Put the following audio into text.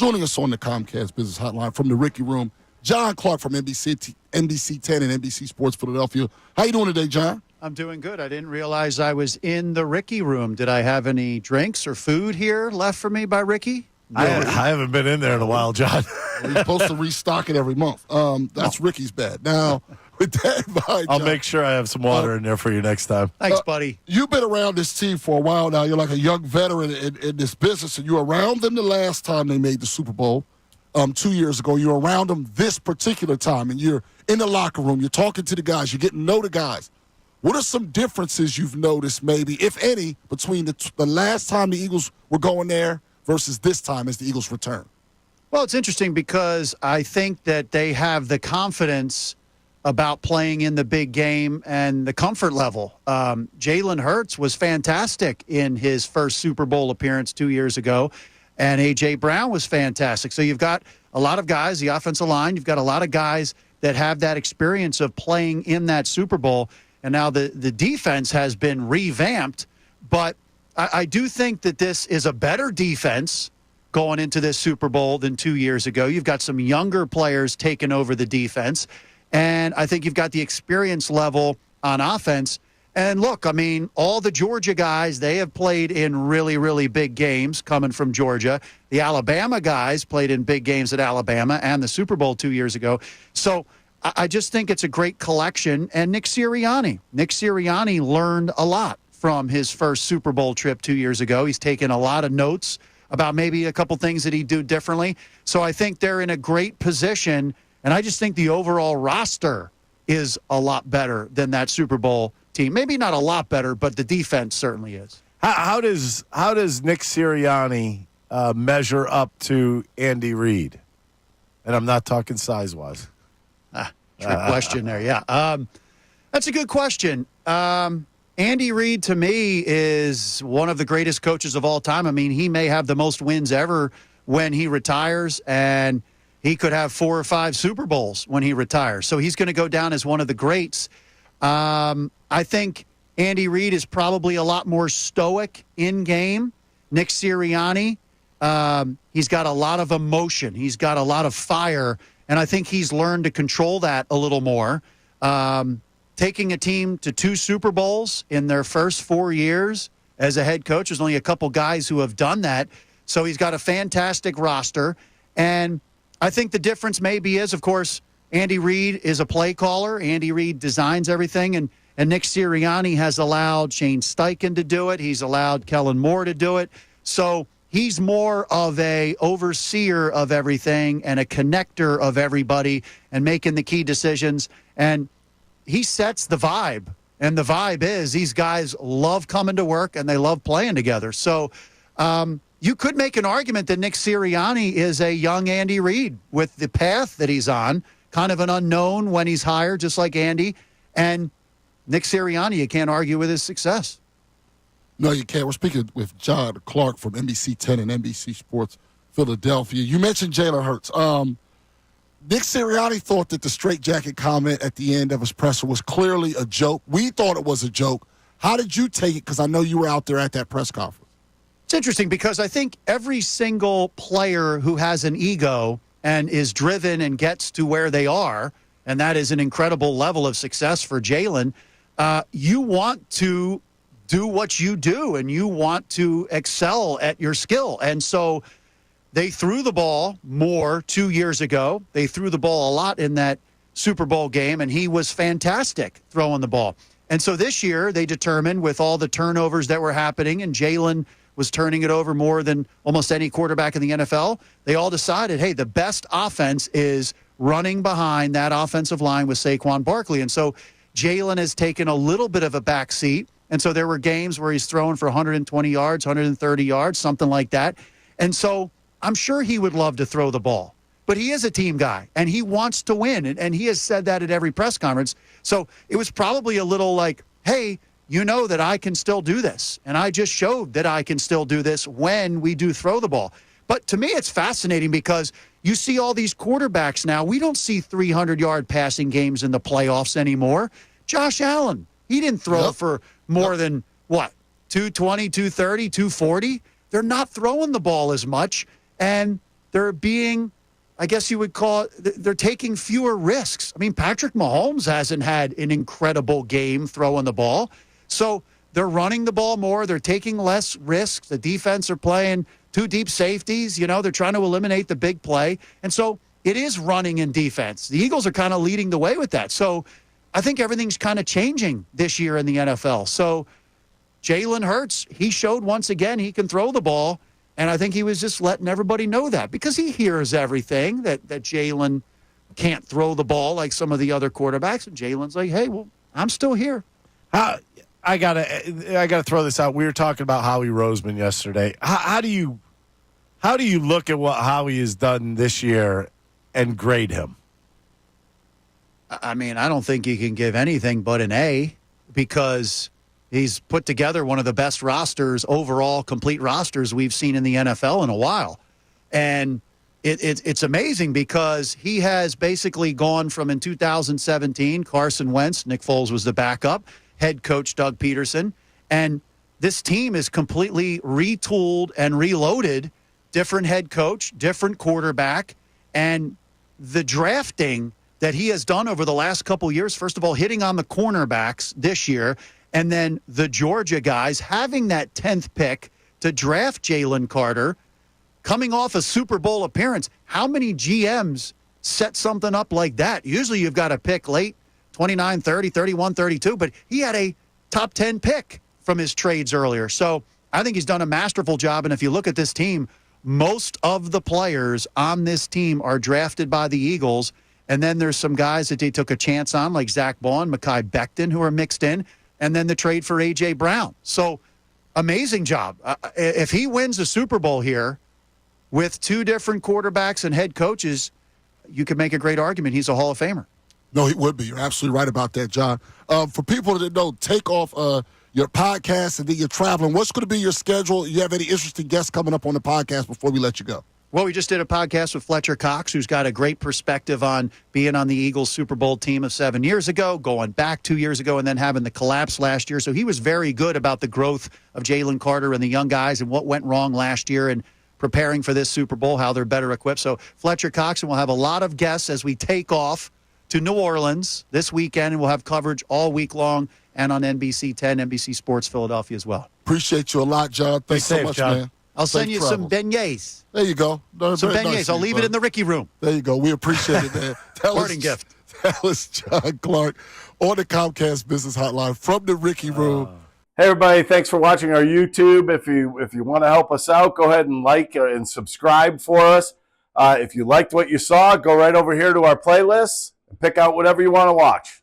Joining us on the Comcast Business Hotline from the Ricky Room, John Clark from NBC 10 and NBC Sports Philadelphia. How you doing today, John? I'm doing good. I didn't realize I was in the Ricky Room. Did I have any drinks or food here left for me by Ricky? No. I haven't been in there in a while, John. We're supposed to restock it every month. That's Ricky's bad. Now, with that in mind, I'll John, make sure I have some water in there for you next time. Thanks, buddy. You've been around this team for a while now. You're like a young veteran in this business, and you were around them the last time they made the Super Bowl 2 years ago. You're around them this particular time, and you're in the locker room. You're talking to the guys. You're getting to know the guys. What are some differences you've noticed, maybe, if any, between the last time the Eagles were going there versus this time as the Eagles return? Well, it's interesting because I think that they have the confidence about playing in the big game and the comfort level. Jalen Hurts was fantastic in his first Super Bowl appearance 2 years ago, and A.J. Brown was fantastic. So you've got a lot of guys, the offensive line, you've got a lot of guys that have that experience of playing in that Super Bowl. And now the defense has been revamped, but I do think that this is a better defense going into this Super Bowl than 2 years ago. You've got some younger players taking over the defense, and I think you've got the experience level on offense. And look, I mean, all the Georgia guys, they have played in really, really big games coming from Georgia. The Alabama guys played in big games at Alabama and the Super Bowl 2 years ago. So I just think it's a great collection. And Nick Serianni learned a lot from his first Super Bowl trip 2 years ago. He's taken a lot of notes about maybe a couple things that he'd do differently. So I think they're in a great position. And I just think the overall roster is a lot better than that Super Bowl team. Maybe not a lot better, but the defense certainly is. How does Nick Serianni measure up to Andy Reid? And I'm not talking size-wise. Trick question there, yeah. That's a good question. Andy Reid, to me, is one of the greatest coaches of all time. I mean, he may have the most wins ever when he retires, and he could have 4 or 5 Super Bowls when he retires. So he's going to go down as one of the greats. I think Andy Reid is probably a lot more stoic in game. Nick Serianni, he's got a lot of emotion. He's got a lot of fire. And I think he's learned to control that a little more. Taking a team to 2 Super Bowls in their first 4 years as a head coach, there's only a couple guys who have done that. So he's got a fantastic roster. And I think the difference maybe is, of course, Andy Reid is a play caller. Andy Reid designs everything. And Nick Serianni has allowed Shane Steichen to do it. He's allowed Kellen Moore to do it. So he's more of a overseer of everything and a connector of everybody and making the key decisions. And he sets the vibe. And the vibe is these guys love coming to work and they love playing together. So you could make an argument that Nick Serianni is a young Andy Reid with the path that he's on, kind of an unknown when he's hired, just like Andy. And Nick Serianni, you can't argue with his success. No, you can't. We're speaking with John Clark from NBC 10 and NBC Sports Philadelphia. You mentioned Jalen Hurts. Nick Serianni thought that the straitjacket comment at the end of his presser was clearly a joke. We thought it was a joke. How did you take it? Because I know you were out there at that press conference. It's interesting because I think every single player who has an ego and is driven and gets to where they are, and that is an incredible level of success for Jalen, you want to do what you do, and you want to excel at your skill. And so they threw the ball more 2 years ago. They threw the ball a lot in that Super Bowl game, and he was fantastic throwing the ball. And so this year they determined with all the turnovers that were happening, and Jalen was turning it over more than almost any quarterback in the NFL, they all decided, hey, the best offense is running behind that offensive line with Saquon Barkley. And so Jalen has taken a little bit of a back seat. And so there were games where he's throwing for 120 yards, 130 yards, something like that. And so I'm sure he would love to throw the ball. But he is a team guy, and he wants to win. And he has said that at every press conference. So it was probably a little like, hey, you know that I can still do this. And I just showed that I can still do this when we do throw the ball. But to me, it's fascinating because you see all these quarterbacks now. We don't see 300-yard passing games in the playoffs anymore. Josh Allen, he didn't throw for more than, 220, 230, 240? They're not throwing the ball as much. And they're being, I guess you would call it, they're taking fewer risks. I mean, Patrick Mahomes hasn't had an incredible game throwing the ball. So they're running the ball more. They're taking less risks. The defense are playing two deep safeties. They're trying to eliminate the big play. And so it is running and defense. The Eagles are kind of leading the way with that. So I think everything's kind of changing this year in the NFL. So Jalen Hurts, he showed once again he can throw the ball. And I think he was just letting everybody know that because he hears everything that Jalen can't throw the ball like some of the other quarterbacks. And Jalen's like, hey, well, I'm still here. I gotta throw this out. We were talking about Howie Roseman yesterday. How do you look at what Howie has done this year and grade him? I mean, I don't think you can give anything but an A because he's put together one of the best rosters, overall complete rosters we've seen in the NFL in a while. And it's amazing because he has basically gone from in 2017, Carson Wentz, Nick Foles was the backup, head coach Doug Peterson, and this team is completely retooled and reloaded, different head coach, different quarterback, and the drafting that he has done over the last couple years, first of all, hitting on the cornerbacks this year, and then the Georgia guys having that 10th pick to draft Jalen Carter, coming off a Super Bowl appearance. How many GMs set something up like that? Usually you've got a pick late, 29, 30, 31, 32, but he had a top 10 pick from his trades earlier. So I think he's done a masterful job, and if you look at this team, most of the players on this team are drafted by the Eagles, and then there's some guys that they took a chance on, like Zach Baun, Mekhi Becton, who are mixed in, and then the trade for A.J. Brown. So, amazing job. If he wins the Super Bowl here with two different quarterbacks and head coaches, you could make a great argument he's a Hall of Famer. No, he would be. You're absolutely right about that, John. For people that know, take off your podcast and then you're traveling. What's going to be your schedule? You have any interesting guests coming up on the podcast before we let you go? Well, we just did a podcast with Fletcher Cox, who's got a great perspective on being on the Eagles Super Bowl team of 7 years ago, going back 2 years ago, and then having the collapse last year. So he was very good about the growth of Jalen Carter and the young guys and what went wrong last year and preparing for this Super Bowl, how they're better equipped. So Fletcher Cox, and we'll have a lot of guests as we take off to New Orleans this weekend, and we'll have coverage all week long and on NBC 10, NBC Sports Philadelphia as well. Appreciate you a lot, John. Thanks so much, John. man. I'll send you some beignets. There you go. No, Some very beignets. nice I'll of you, leave bro. it in the Ricky room. There you go. We appreciate it, man. Parting gift. That was John Clark on the Comcast Business Hotline from the Ricky Room. Hey everybody, thanks for watching our YouTube. If you want to help us out, go ahead and like and subscribe for us. If you liked what you saw, go right over here to our playlists and pick out whatever you want to watch.